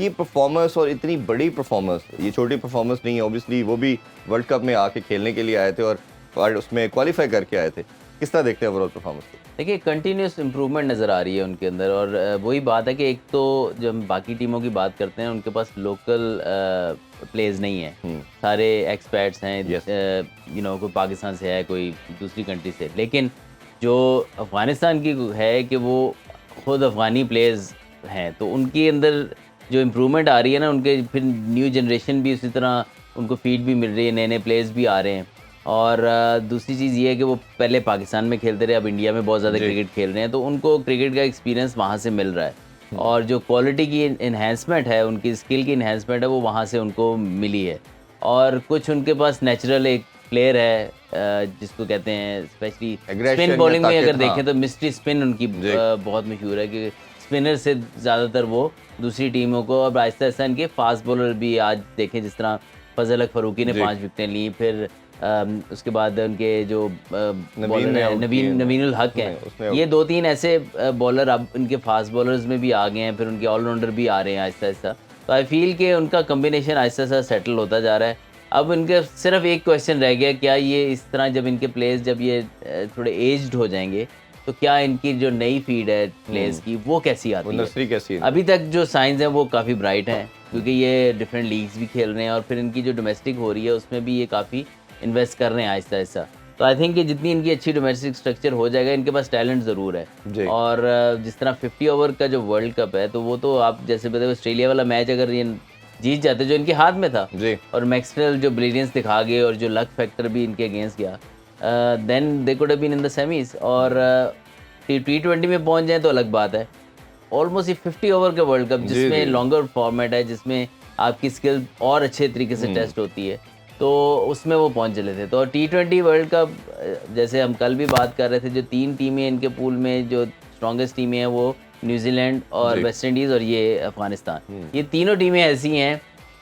ये परफॉर्मेंस और इतनी बड़ी परफॉर्मेंस, ये छोटी परफॉर्मेंस नहीं है ऑब्वियसली, वो भी वर्ल्ड कप में आके खेलने के लिए आए थे और उसमें क्वालिफाई करके आए थे। किस तरह देखते हैं ओवरऑल परफॉर्मेंस को? देखिए कंटिन्यूस इम्प्रूवमेंट नज़र आ रही है उनके अंदर और वही बात है कि एक तो जब हम बाकी टीमों की बात करते हैं उनके पास लोकल प्लेयर्स नहीं है, सारे एक्सपर्ट्स हैं, Yes. कोई पाकिस्तान से है, कोई दूसरी कंट्री से, लेकिन जो अफ़गानिस्तान की है कि वो खुद अफ़गानी प्लेयर्स हैं, तो उनके अंदर जो इम्प्रूवमेंट आ रही है ना, उनके फिर न्यू जनरेशन भी उसी तरह उनको फीड भी मिल रही है, नए नए प्लेयर्स भी आ रहे हैं। और दूसरी चीज़ ये है कि वो पहले पाकिस्तान में खेलते रहे, अब इंडिया में बहुत ज़्यादा जी। क्रिकेट खेल रहे हैं, तो उनको क्रिकेट का एक्सपीरियंस वहाँ से मिल रहा है और जो क्वालिटी की इन्हेंसमेंट है, उनकी स्किल की इन्हेंसमेंट है, वो वहाँ से उनको मिली है। और कुछ उनके पास नेचुरल एक प्लेयर है जिसको कहते हैं स्पेशली Aggression स्पिन या बॉलिंग में ताकत, अगर हाँ। देखें तो मिस्ट्री स्पिन उनकी जी। बहुत मशहूर है कि स्पिनर से ज़्यादातर वो दूसरी टीमों को, अब आहिस्ता आहिस्ता इनके फास्ट बॉलर भी आज देखें, जिस तरह फजल हक फ़ारूकी ने जी। 5 विकेटें ली, फिर उसके बाद उनके जो बॉलर ने हैं आउट किए, नवीनुल हक हैं, उसने आउट ये 2-3 ऐसे बॉलर अब इनके फास्ट बॉलर्स में भी आ गए हैं, फिर उनके ऑलराउंडर भी आ रहे हैं आहिस्ता आहिस्ता। तो आई फील कि उनका कॉम्बिनेशन आहिस्ता आहिस्ता सेटल होता जा रहा है। अब इनके सिर्फ एक क्वेश्चन रह गया, क्या ये इस तरह जब इनके प्लेयर्स जब ये थोड़े एज्ड हो जाएंगे, तो क्या इनकी जो नई फीड है प्लेयर्स की वो कैसी वो आती है? नर्सरी कैसी है? अभी तक जो साइंस हैं वो काफ़ी ब्राइट हैं, क्योंकि ये डिफरेंट लीग्स भी खेल रहे हैं और फिर इनकी जो डोमेस्टिक हो रही है उसमें भी ये काफ़ी इन्वेस्ट कर रहे हैं आहिस्ता आहिस्ता। तो आई थिंक कि जितनी इनकी अच्छी डोमेस्टिक स्ट्रक्चर हो जाएगा, इनके पास टैलेंट ज़रूर है। जी। और जिस तरह 50 ओवर का जो वर्ल्ड कप है, तो वो तो आप जैसे बताए, ऑस्ट्रेलिया वाला मैच अगर ये जीत जाते जो इनके हाथ में था, जी। और मैक्सवेल जो ब्रिलियंस दिखा गए और जो लक फैक्टर भी इनके अगेंस्ट गया, then they could have been in the semis. और T20 में पहुंच जाए तो अलग बात है। ऑलमोस्ट ये 50 ओवर का वर्ल्ड कप, जी, जिसमें जी। लॉन्गर फॉर्मेट है, जिसमें आपकी स्किल और अच्छे तरीके से टेस्ट होती है, तो उसमें वो पहुंच चले थे। तो T20 वर्ल्ड कप, जैसे हम कल भी बात कर रहे थे, जो 3 टीमें इनके पूल में जो स्ट्रॉन्गेस्ट टीमें हैं, वो न्यूजीलैंड और जी। वेस्ट इंडीज़ और ये अफगानिस्तान। ये तीनों टीमें ऐसी हैं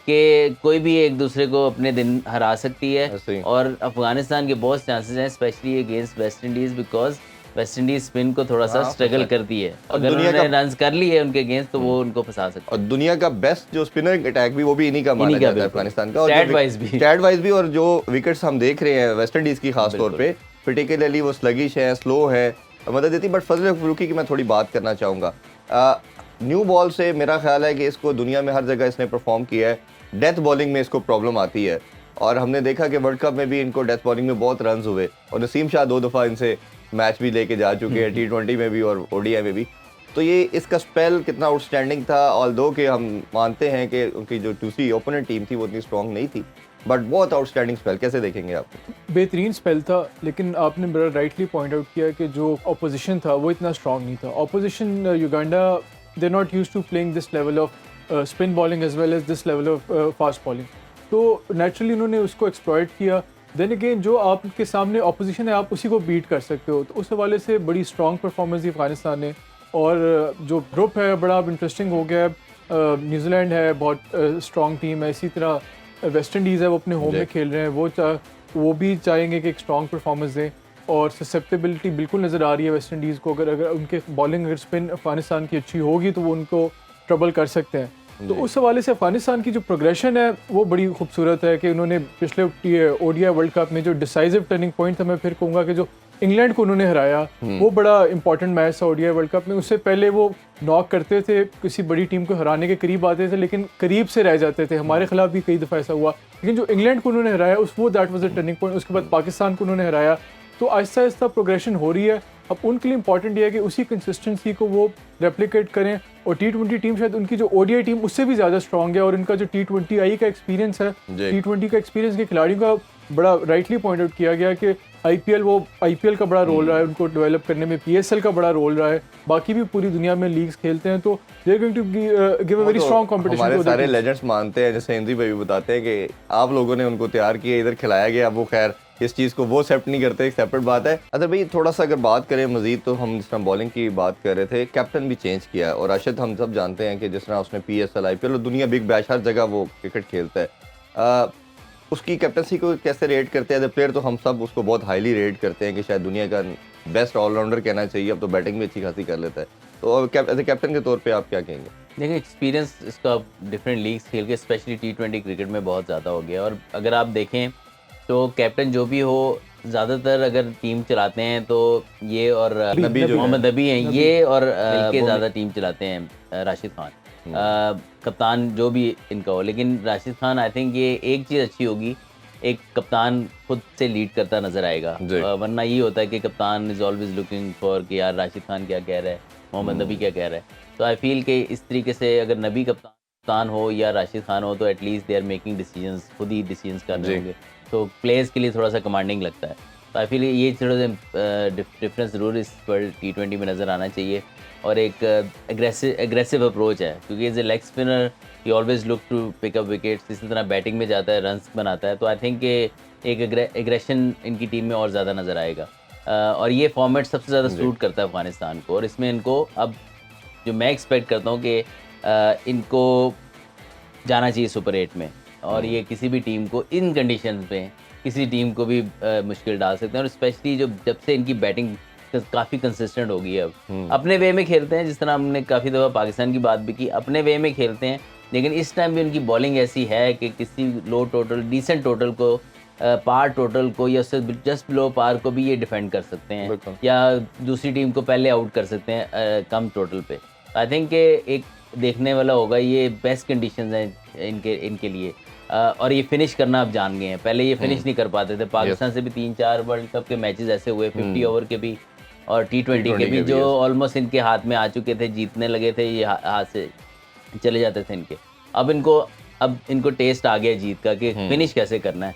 कि कोई भी एक दूसरे को अपने दिन हरा सकती है, ऐसे ही। और अफगानिस्तान के बहुत चांसेस हैं, specially against West Indies, because West Indies spin को थोड़ा सा हाँ, स्ट्रगल फंसा- करती है। और अगर दुनिया उन्होंने का रन्स कर लिए उनके अगेंस्ट, तो वो उनको फंसा सकते और दुनिया का बेस्ट जो स्पिनर अटैक भी वो भी इन्हीं का माना इन्हीं का, जाता है बिल्कुल। अफगानिस्तान का। और Stat wise भी। स्टैट वाइज भी, और जो विकेट्स हम देख रहे हैं वेस्ट इंडीज की खास तौर पे, पर्टिकुलरली वो स्लगिश है, स्लो है, मदद देती। बट फजल फरूकी की मैं थोड़ी बात करना चाहूँगा। न्यू बॉल से मेरा ख्याल है कि इसको दुनिया में हर जगह इसने परफॉर्म किया है। डेथ बॉलिंग में इसको प्रॉब्लम आती है, और हमने देखा कि वर्ल्ड कप में भी इनको डेथ बॉलिंग में बहुत रन्स हुए, और नसीम शाह 2 दफ़ा इनसे मैच भी लेके जा चुके हैं, T20 में भी और ODI में भी। तो ये इसका स्पेल कितना आउटस्टैंडिंग था, ऑल्दो कि हम मानते हैं कि उनकी जो दूसरी ओपोनेंट टीम थी वो इतनी स्ट्रॉन्ग नहीं थी, बट बहुत आउटस्टैंडिंग स्पेल। कैसे देखेंगे आप? बेहतरीन स्पेल था, लेकिन आपने बड़ा राइटली पॉइंट आउट किया कि जो अपोजिशन था वो इतना स्ट्रॉन्ग नहीं था। Opposition Uganda, they not used to playing this level of spin bowling as well as this level of fast bowling, तो नेचुरली उन्होंने उसको एक्सप्लॉइट किया। देन अगेन जो आपके सामने अपोजिशन है, आप उसी को बीट कर सकते हो, तो उस हवाले से बड़ी स्ट्रॉन्ग परफॉर्मेंस दी अफगानिस्तान ने। और जो ग्रुप है बड़ा इंटरेस्टिंग हो गया है। न्यूजीलैंड है, बहुत स्ट्रॉन्ग टीम है, इसी तरह वेस्ट इंडीज़ है, वो अपने होम में खेल रहे हैं, वो भी चाहेंगे कि एक स्ट्रॉन्ग परफॉर्मेंस दें। और ससेप्टेबिलिटी बिल्कुल नज़र आ रही है वेस्ट इंडीज़ को, अगर उनके बॉलिंग अगर स्पिन अफगानिस्तान की अच्छी होगी तो वो उनको ट्रबल कर सकते हैं। तो उस हवाले से अफगानिस्तान की जो प्रोग्रेशन है वो बड़ी खूबसूरत है कि उन्होंने पिछले ODI वर्ल्ड कप में जो डिसाइसिव टर्निंग पॉइंट था, मैं फिर कहूँगा कि जो इंग्लैंड को उन्होंने हराया, वो बड़ा इंपॉर्टेंट मैच था ODI वर्ल्ड कप में। उससे पहले वो नॉक करते थे, किसी बड़ी टीम को हराने के करीब आते थे, लेकिन करीब से रह जाते थे। हमारे खिलाफ भी कई दफ़ा ऐसा हुआ, लेकिन जो इंग्लैंड को उन्होंने हराया वो that was a turning point. उसके बाद पाकिस्तान को उन्होंने हराया, तो आहिस्ता आहिस्ता प्रोग्रेशन हो रही है। अब उनके लिए इंपॉर्टेंट ये है कि उसी कंसिस्टेंसी को वो रेप्लिकेट करें। और T20 टीम, शायद उनकी जो ODI टीम उससे भी ज़्यादा स्ट्रॉन्ग है, और इनका जो T20I का एक्सपीरियंस है, T20 का एक्सपीरियंस के खिलाड़ियों का बड़ा राइटली पॉइंट आउट किया गया कि IPL का बड़ा रोल रहा है उनको डेवलप करने में, PSL का बड़ा रोल रहा है, बाकी भी पूरी दुनिया में लीग्स खेलते हैं, तो they are going to give a very strong competition. हमारे सारे लेजेंड्स मानते हैं, जैसे हिंदी भाई भी बताते हैं कि आप लोगों ने उनको तैयार किया, इधर खिलाया गया। वो खैर इस चीज़ को वो एक्सेप्ट नहीं करते, एक सेपरेट बात है। अदर भाई थोड़ा सा अगर बात करें मजीद, तो हम जिस तरह बॉलिंग की बात कर रहे थे, कैप्टन भी चेंज किया, और राशिद हम सब जानते हैं कि जिस तरह उसने PSL IPL और दुनिया बिग बैश हर जगह वो क्रिकेट खेलता है, उसकी कैप्टनसी को कैसे रेट करते हैं? एज ए प्लेयर तो हम सब उसको बहुत हाईली रेट करते हैं कि शायद दुनिया का बेस्ट ऑलराउंडर कहना चाहिए, अब तो बैटिंग भी अच्छी खासी कर लेता है। तो एज ए कैप्टन के तौर पे आप क्या कहेंगे? देखिए एक्सपीरियंस इसका डिफरेंट लीग्स खेल के स्पेशली T20 क्रिकेट में बहुत ज़्यादा हो गया, और अगर आप देखें तो कैप्टन जो भी हो, ज़्यादातर अगर टीम चलाते हैं तो ये और नबी जो है। मोहम्मद नबी हैं, ये और मिलके ज़्यादा टीम चलाते हैं, राशिद खान कप्तान जो भी इनका हो। लेकिन राशिद खान आई थिंक ये एक चीज़ अच्छी होगी, एक कप्तान खुद से लीड करता नज़र आएगा, जी। वरना ये होता है कि कप्तान इज़ ऑलवेज लुकिंग फॉर कि यार राशिद खान क्या कह रहा है, मोहम्मद नबी क्या कह रहा है। तो आई फील कि इस तरीके से अगर नबी कप्तान हो या राशिद खान हो तो at least they are making decisions, खुद ही डिसीजंस कर रहे जी। होंगे, तो प्लेयर्स के लिए थोड़ा सा कमांडिंग लगता है। तो आई फील ये थोड़ा सा डिफरेंस ज़रूर इस वर्ल्ड T20 में नज़र आना चाहिए, और एक एग्रेसिव अप्रोच है, क्योंकि as a leg spinner he always look to pick up wickets, इसी तरह बैटिंग में जाता है, रन्स बनाता है। तो आई थिंक एक एग्रेशन इनकी टीम में और ज़्यादा नज़र आएगा, और ये फॉर्मेट सबसे ज़्यादा सूट करता है अफगानिस्तान को, और इसमें इनको अब जो मैं एक्सपेक्ट करता हूँ कि इनको जाना चाहिए सुपर 8 में, और ये किसी भी टीम को इन कंडीशंस में किसी टीम को भी मुश्किल डाल सकते हैं, और स्पेशली जब से इनकी बैटिंग काफ़ी कंसिस्टेंट हो गई है, अब अपने वे में खेलते हैं, जिस तरह हमने काफ़ी दफ़ा पाकिस्तान की बात भी की, अपने वे में खेलते हैं, लेकिन इस टाइम भी उनकी बॉलिंग ऐसी है कि किसी लो टोटल डिसेंट टोटल को, पार टोटल को या उससे जस्ट बिलो पार को भी ये डिफेंड कर सकते हैं, बिल्कुल। या दूसरी टीम को पहले आउट कर सकते हैं कम टोटल पे। आई थिंक एक देखने वाला होगा, ये बेस्ट कंडीशंस हैं इनके लिए, और ये फिनिश करना अब जान गए हैं, पहले ये फिनिश नहीं कर पाते थे। पाकिस्तान से भी 3-4 वर्ल्ड कप के मैचेस ऐसे हुए 50 ओवर के भी और T20 के भी, जो ऑलमोस्ट इनके हाथ में आ चुके थे, जीतने लगे थे, ये हाथ से चले जाते थे इनके। अब इनको टेस्ट आ गया जीत का कि फिनिश कैसे करना है,